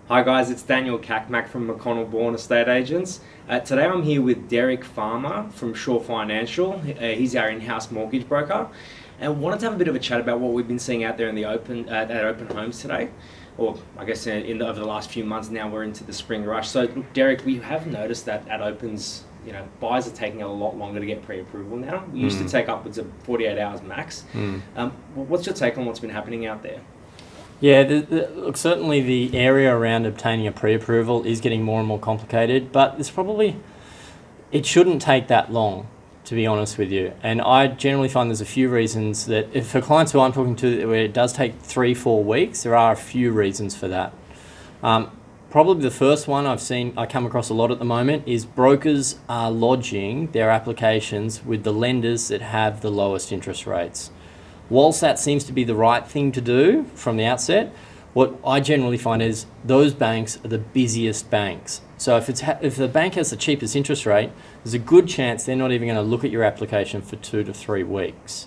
Hi guys, it's Daniel Kakmak from McConnell Bourne Estate Agents. Today I'm here with Derek Farmer from Shore Financial. He's our in-house mortgage broker, and wanted to have a bit of a chat about what we've been seeing out there in the open at open homes today, or I guess over the last few months. Now we're into the spring rush. So look, Derek, we have noticed that at opens, buyers are taking a lot longer to get pre-approval now. We used to take upwards of 48 hours max. What's your take on what's been happening out there? Yeah, look, certainly the area around obtaining a pre-approval is getting more and more complicated, but it shouldn't take that long, to be honest with you. And I generally find there's a few reasons that, if for clients who I'm talking to where it does take 3-4 weeks, there are a few reasons for that. Probably the first one I come across a lot at the moment is brokers are lodging their applications with the lenders that have the lowest interest rates. Whilst that seems to be the right thing to do from the outset, what I generally find is those banks are the busiest banks. So if the bank has the cheapest interest rate, there's a good chance they're not even going to look at your application for 2 to 3 weeks.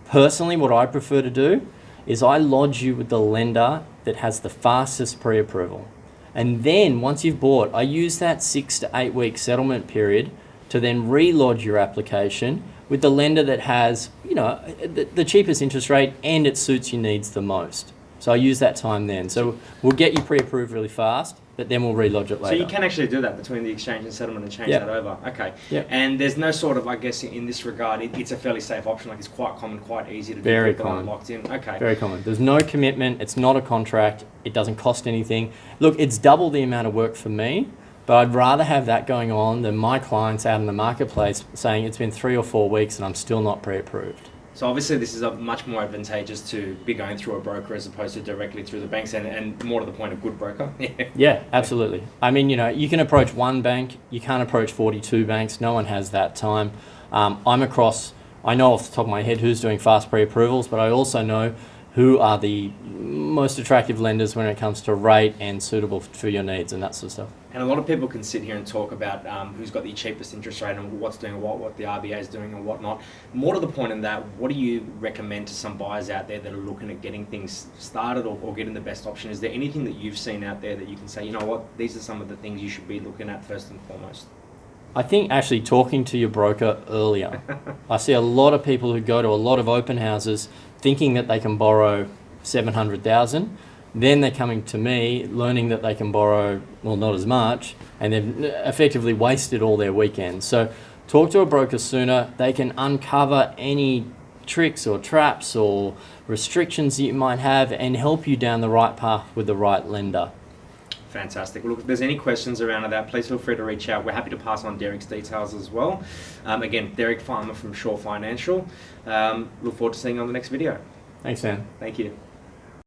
Personally, what I prefer to do is I lodge you with the lender that has the fastest pre-approval. And then once you've bought, I use that 6 to 8 week settlement period to then re-lodge your application with the lender that has, the cheapest interest rate and it suits your needs the most. So I use that time then. So we'll get you pre-approved really fast, but then we'll re-lodge it later. So you can actually do that between the exchange and settlement and change that over. Okay. Yep. And there's no sort of, I guess, in this regard, it's a fairly safe option. Like, it's quite common, quite easy to do. Very People common. Locked in. Okay. Very common. There's no commitment. It's not a contract. It doesn't cost anything. Look, it's double the amount of work for me, but I'd rather have that going on than my clients out in the marketplace saying it's been 3 or 4 weeks and I'm still not pre-approved. So obviously this is much more advantageous to be going through a broker as opposed to directly through the banks, and more to the point, a good broker. Yeah, absolutely. I mean, you can approach one bank, you can't approach 42 banks. No one has that time. I know off the top of my head who's doing fast pre-approvals, but I also know who are the most attractive lenders when it comes to rate and suitable for your needs and that sort of stuff. And a lot of people can sit here and talk about who's got the cheapest interest rate and what's doing what the RBA is doing and whatnot. More to the point in that, what do you recommend to some buyers out there that are looking at getting things started or getting the best option? Is there anything that you've seen out there that you can say, you know what, these are some of the things you should be looking at first and foremost? I think actually talking to your broker earlier. I see a lot of people who go to a lot of open houses thinking that they can borrow $700,000. Then they're coming to me learning that they can borrow, well, not as much, and they've effectively wasted all their weekends. So talk to a broker sooner. They can uncover any tricks or traps or restrictions that you might have and help you down the right path with the right lender. Fantastic. Well, look, if there's any questions around that, please feel free to reach out. We're happy to pass on Derek's details as well. Again, Derek Farmer from Shore Financial. Look forward to seeing you on the next video. Thanks, Sam. Thank you.